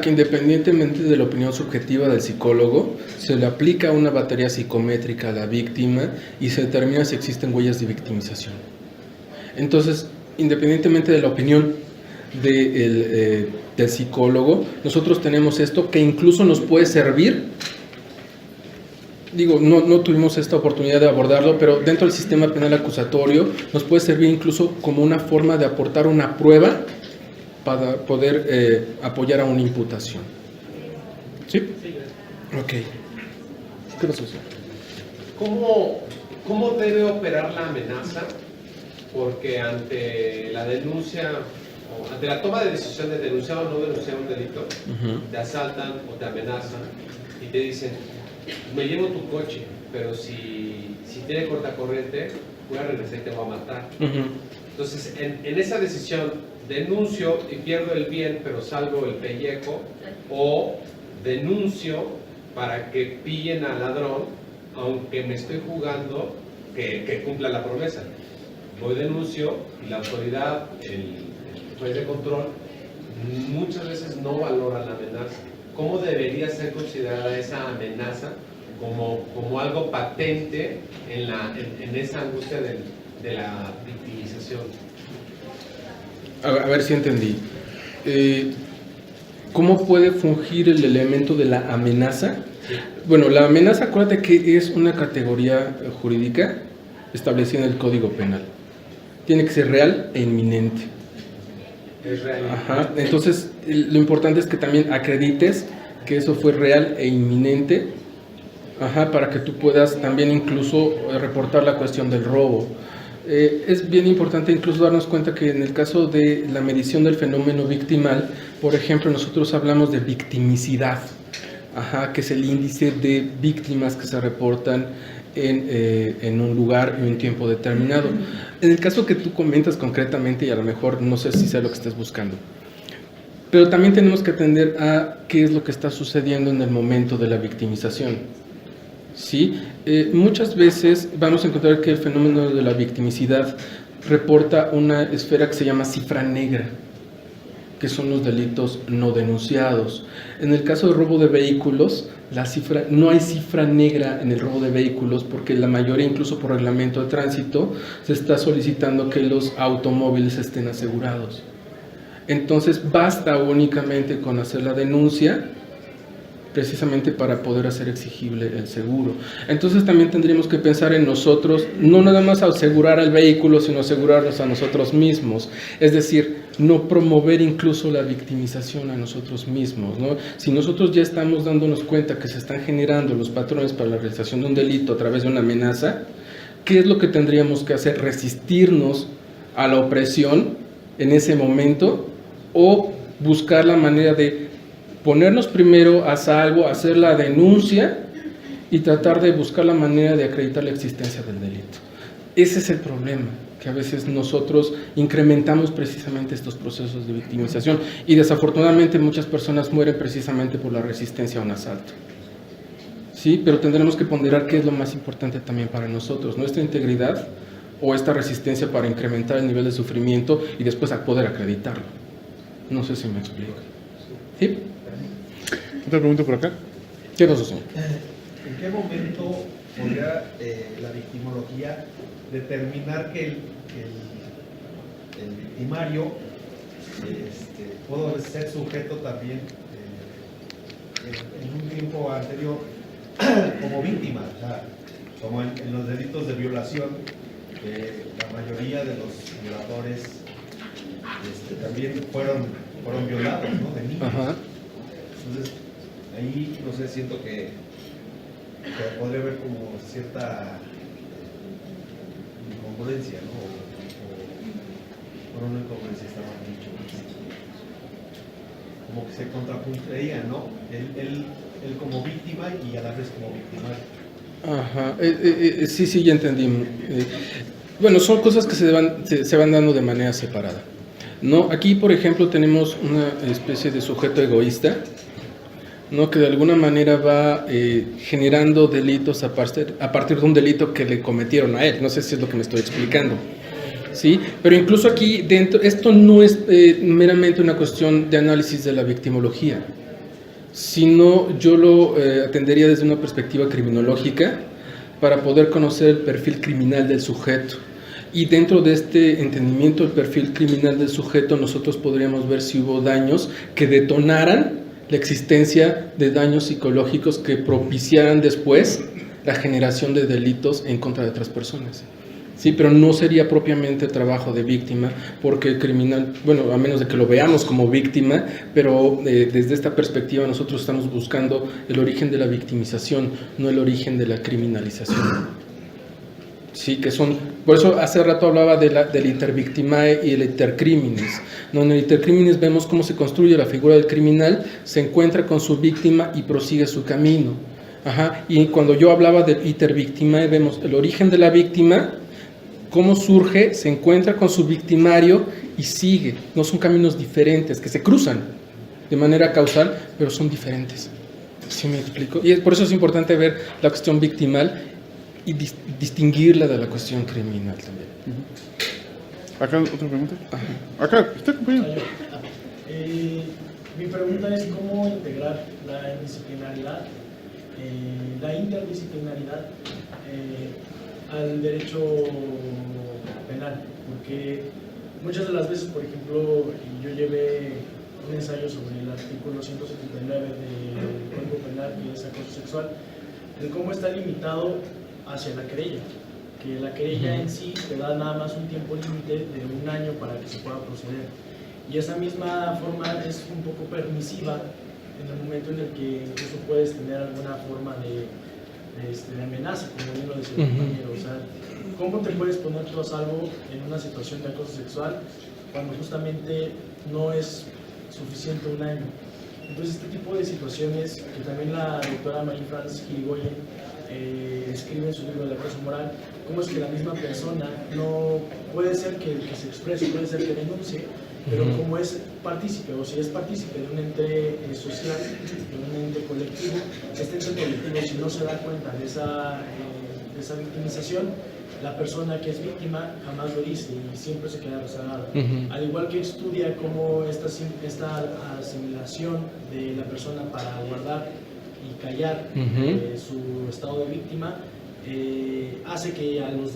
que independientemente de la opinión subjetiva del psicólogo, se le aplica una batería psicométrica a la víctima y se determina si existen huellas de victimización. Entonces, independientemente de la opinión del psicólogo, nosotros tenemos esto que incluso nos puede servir. Digo, no tuvimos esta oportunidad de abordarlo, pero dentro del sistema penal acusatorio nos puede servir incluso como una forma de aportar una prueba para poder apoyar a una imputación. ¿Sí? Sí, gracias. Ok. ¿Qué pasó? ¿Cómo debe operar la amenaza? Porque ante la denuncia, o ante la toma de decisión de denunciar o no denunciar un delito, te asaltan o te amenazan y te dicen, me llevo tu coche, pero si tiene cortacorriente, voy a regresar y te voy a matar. Entonces, en esa decisión, denuncio y pierdo el bien, pero salvo el pellejo, o denuncio para que pillen al ladrón, aunque me estoy jugando que cumpla la promesa. Voy denuncio y la autoridad, el juez de control, muchas veces no valora la amenaza. ¿Cómo debería ser considerada esa amenaza como algo patente en esa angustia de la victimización? A ver si entendí. ¿Cómo puede fungir el elemento de la amenaza? Sí. Bueno, la amenaza, acuérdate que es una categoría jurídica establecida en el Código Penal. Tiene que ser real e inminente. Es real. Entonces, lo importante es que también acredites que eso fue real e inminente, para que tú puedas también incluso reportar la cuestión del robo. Es bien importante incluso darnos cuenta que en el caso de la medición del fenómeno victimal, por ejemplo, nosotros hablamos de victimicidad, que es el índice de víctimas que se reportan en un lugar y un tiempo determinado. En el caso que tú comentas concretamente, y a lo mejor no sé si sea lo que estés buscando, pero también tenemos que atender a qué es lo que está sucediendo en el momento de la victimización. ¿Sí? Muchas veces vamos a encontrar que el fenómeno de la victimicidad reporta una esfera que se llama cifra negra, que son los delitos no denunciados. En el caso de robo de vehículos, no hay cifra negra en el robo de vehículos porque la mayoría, incluso por reglamento de tránsito, se está solicitando que los automóviles estén asegurados. Entonces basta únicamente con hacer la denuncia precisamente para poder hacer exigible el seguro. Entonces también tendríamos que pensar en nosotros, no nada más asegurar el vehículo, sino asegurarnos a nosotros mismos. Es decir, no promover incluso la victimización a nosotros mismos, ¿no? Si nosotros ya estamos dándonos cuenta que se están generando los patrones para la realización de un delito a través de una amenaza, ¿qué es lo que tendríamos que hacer? ¿Resistirnos a la opresión en ese momento o buscar la manera de ponernos primero a salvo, hacer la denuncia y tratar de buscar la manera de acreditar la existencia del delito? Ese es el problema, que a veces nosotros incrementamos precisamente estos procesos de victimización y desafortunadamente muchas personas mueren precisamente por la resistencia a un asalto. Sí, pero tendremos que ponderar qué es lo más importante también para nosotros, nuestra integridad o esta resistencia para incrementar el nivel de sufrimiento y después a poder acreditarlo. No sé si me explico. ¿Sí? Otra pregunta por acá. ¿Qué pasó, señor? ¿En qué momento podría la victimología determinar que el victimario puede ser sujeto también en un tiempo anterior como víctima? O sea, como en los delitos de violación, la mayoría de los violadores también fueron violados, ¿no? De niños. Ajá. Entonces, ahí, no sé, siento que podría haber como cierta incongruencia, ¿no? O no incongruencia, está mal dicho. Como que se contrapuntería, ¿no? Él como víctima y a la vez como victimario. Ajá, sí, ya entendí. Bueno, son cosas que se van dando de manera separada. ¿No? Aquí, por ejemplo, tenemos una especie de sujeto egoísta, ¿no? Que de alguna manera va generando delitos a partir de un delito que le cometieron a él. No sé si es lo que me estoy explicando. ¿Sí? Pero incluso aquí dentro, esto no es meramente una cuestión de análisis de la victimología, sino yo lo atendería desde una perspectiva criminológica para poder conocer el perfil criminal del sujeto. Y dentro de este entendimiento del perfil criminal del sujeto, nosotros podríamos ver si hubo daños que detonaran la existencia de daños psicológicos que propiciaran después la generación de delitos en contra de otras personas. Sí, pero no sería propiamente trabajo de víctima, porque el criminal, bueno, a menos de que lo veamos como víctima, pero desde esta perspectiva nosotros estamos buscando el origen de la victimización, no el origen de la criminalización. Sí, que son, por eso hace rato hablaba del intervictimae y el intercrímenes. No, en el intercrímenes vemos cómo se construye la figura del criminal, se encuentra con su víctima y prosigue su camino. Ajá. Y cuando yo hablaba del intervictimae, vemos el origen de la víctima, cómo surge, se encuentra con su victimario y sigue. No son caminos diferentes, que se cruzan de manera causal, pero son diferentes. ¿Sí me explico? Y por eso es importante ver la cuestión victimal y distinguirla de la cuestión criminal también. ¿Acá otra pregunta? Ajá. Acá, usted, compañero. Mi pregunta es cómo integrar la interdisciplinaridad al derecho penal, porque muchas de las veces, por ejemplo, yo llevé un ensayo sobre el artículo 179 del Código Penal, que es acoso sexual, de cómo está limitado hacia la querella, que la querella en sí te da nada más un tiempo límite de 1 año para que se pueda proceder, y esa misma forma es un poco permisiva en el momento en el que incluso puedes tener alguna forma de amenaza, como bien lo decía el compañero. O sea, ¿cómo te puedes poner tú a salvo en una situación de acoso sexual cuando justamente no es suficiente 1 año? Entonces, este tipo de situaciones que también la doctora Marie-France Irigoyen escribe en su libro de acoso moral, cómo es que la misma persona no puede ser que se exprese, puede ser que denuncie, pero como es partícipe, o si es partícipe de un ente social, de un ente colectivo, este ente colectivo, si no se da cuenta de esa victimización, la persona que es víctima jamás lo dice y siempre se queda rezagada. Al igual que estudia cómo esta asimilación de la persona para guardar y callar su estado de víctima, hace que a los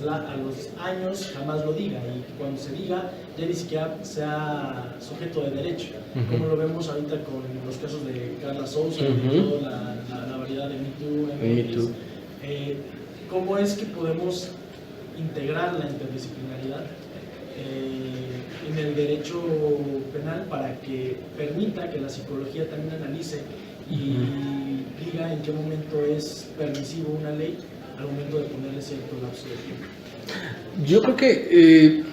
años jamás lo diga, y cuando se diga ya ni siquiera sea sujeto de derecho, como lo vemos ahorita con los casos de Carla Sousa, de toda la variedad de Me Too. ¿Cómo es que podemos integrar la interdisciplinaridad en el derecho penal para que permita que la psicología también analice y diga en qué momento es permisivo una ley al momento de ponerle cierto lapso de tiempo? Yo creo que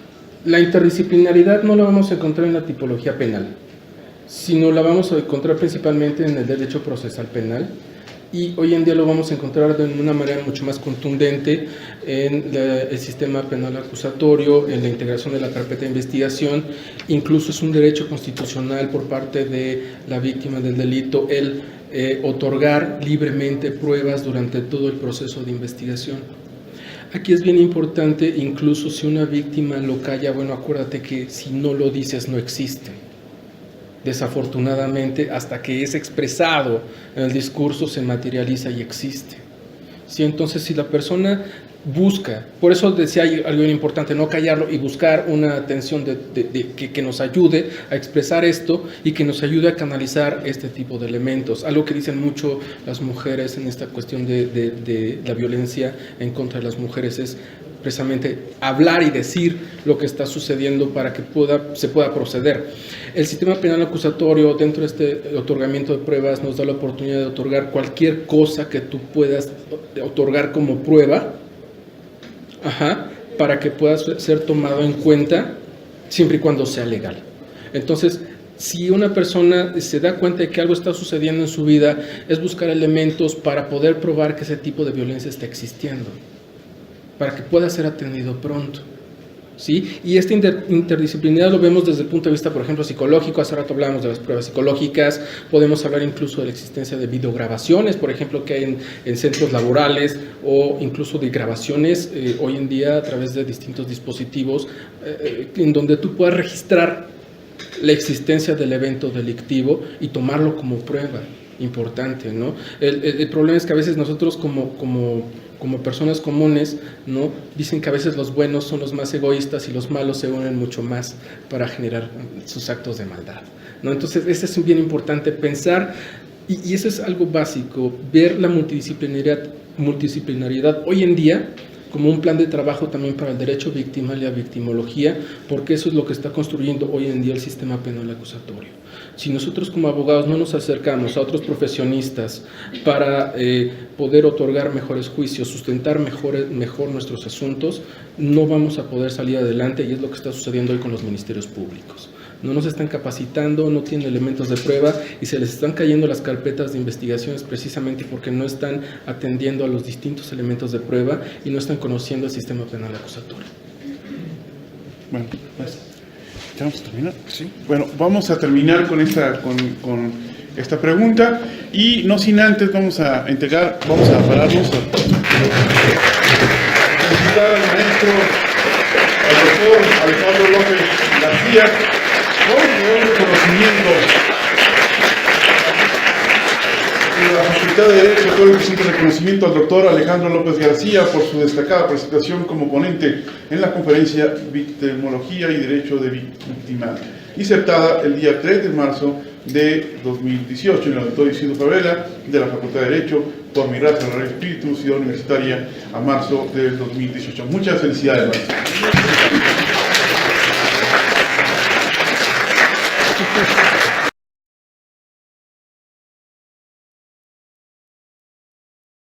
la interdisciplinaridad no la vamos a encontrar en la tipología penal, sino la vamos a encontrar principalmente en el derecho procesal penal, y hoy en día lo vamos a encontrar de una manera mucho más contundente en el sistema penal acusatorio, en la integración de la carpeta de investigación. Incluso es un derecho constitucional por parte de la víctima del delito el otorgar libremente pruebas durante todo el proceso de investigación. Aquí es bien importante, incluso si una víctima lo calla, bueno, acuérdate que si no lo dices no existe. Desafortunadamente, hasta que es expresado en el discurso, se materializa y existe. ¿Sí? Entonces, si la persona busca, por eso decía algo bien importante, no callarlo y buscar una atención que nos ayude a expresar esto y que nos ayude a canalizar este tipo de elementos. Algo que dicen mucho las mujeres en esta cuestión de la violencia en contra de las mujeres es precisamente hablar y decir lo que está sucediendo para que se pueda proceder. El sistema penal acusatorio, dentro de este otorgamiento de pruebas, nos da la oportunidad de otorgar cualquier cosa que tú puedas otorgar como prueba, para que pueda ser tomado en cuenta siempre y cuando sea legal. Entonces, si una persona se da cuenta de que algo está sucediendo en su vida, es buscar elementos para poder probar que ese tipo de violencia está existiendo, para que pueda ser atendido pronto. ¿Sí? Y esta interdisciplinaridad lo vemos desde el punto de vista, por ejemplo, psicológico. Hace rato hablábamos de las pruebas psicológicas, podemos hablar incluso de la existencia de videograbaciones, por ejemplo, que hay en centros laborales, o incluso de grabaciones hoy en día a través de distintos dispositivos, en donde tú puedas registrar la existencia del evento delictivo y tomarlo como prueba importante, ¿no? El problema es que a veces nosotros como personas comunes, ¿no? Dicen que a veces los buenos son los más egoístas y los malos se unen mucho más para generar sus actos de maldad, ¿no? Entonces, eso es bien importante pensar, y eso es algo básico, ver la multidisciplinariedad hoy en día como un plan de trabajo también para el derecho victimal y la victimología, porque eso es lo que está construyendo hoy en día el sistema penal acusatorio. Si nosotros como abogados no nos acercamos a otros profesionistas para poder otorgar mejores juicios, sustentar mejor nuestros asuntos, no vamos a poder salir adelante, y es lo que está sucediendo hoy con los ministerios públicos. No nos están capacitando, no tienen elementos de prueba y se les están cayendo las carpetas de investigaciones precisamente porque no están atendiendo a los distintos elementos de prueba y no están conociendo el sistema penal acusatorio. Bueno, ¿ya vamos a terminar? Sí. Bueno, vamos a terminar con esta pregunta, y no sin antes vamos a pararnos a felicitar al maestro, al doctor Alejandro López García, por un reconocimiento de la Facultad de Derecho. Todo el presente reconocimiento al doctor Alejandro López García por su destacada presentación como ponente en la conferencia Victimología y Derecho de Victimal, disertada el día 3 de marzo de 2018 en el Auditorio Isidro Fabela de la Facultad de Derecho por mi raza, la Espíritu, Ciudad Universitaria, a marzo del 2018. Muchas felicidades, maestro.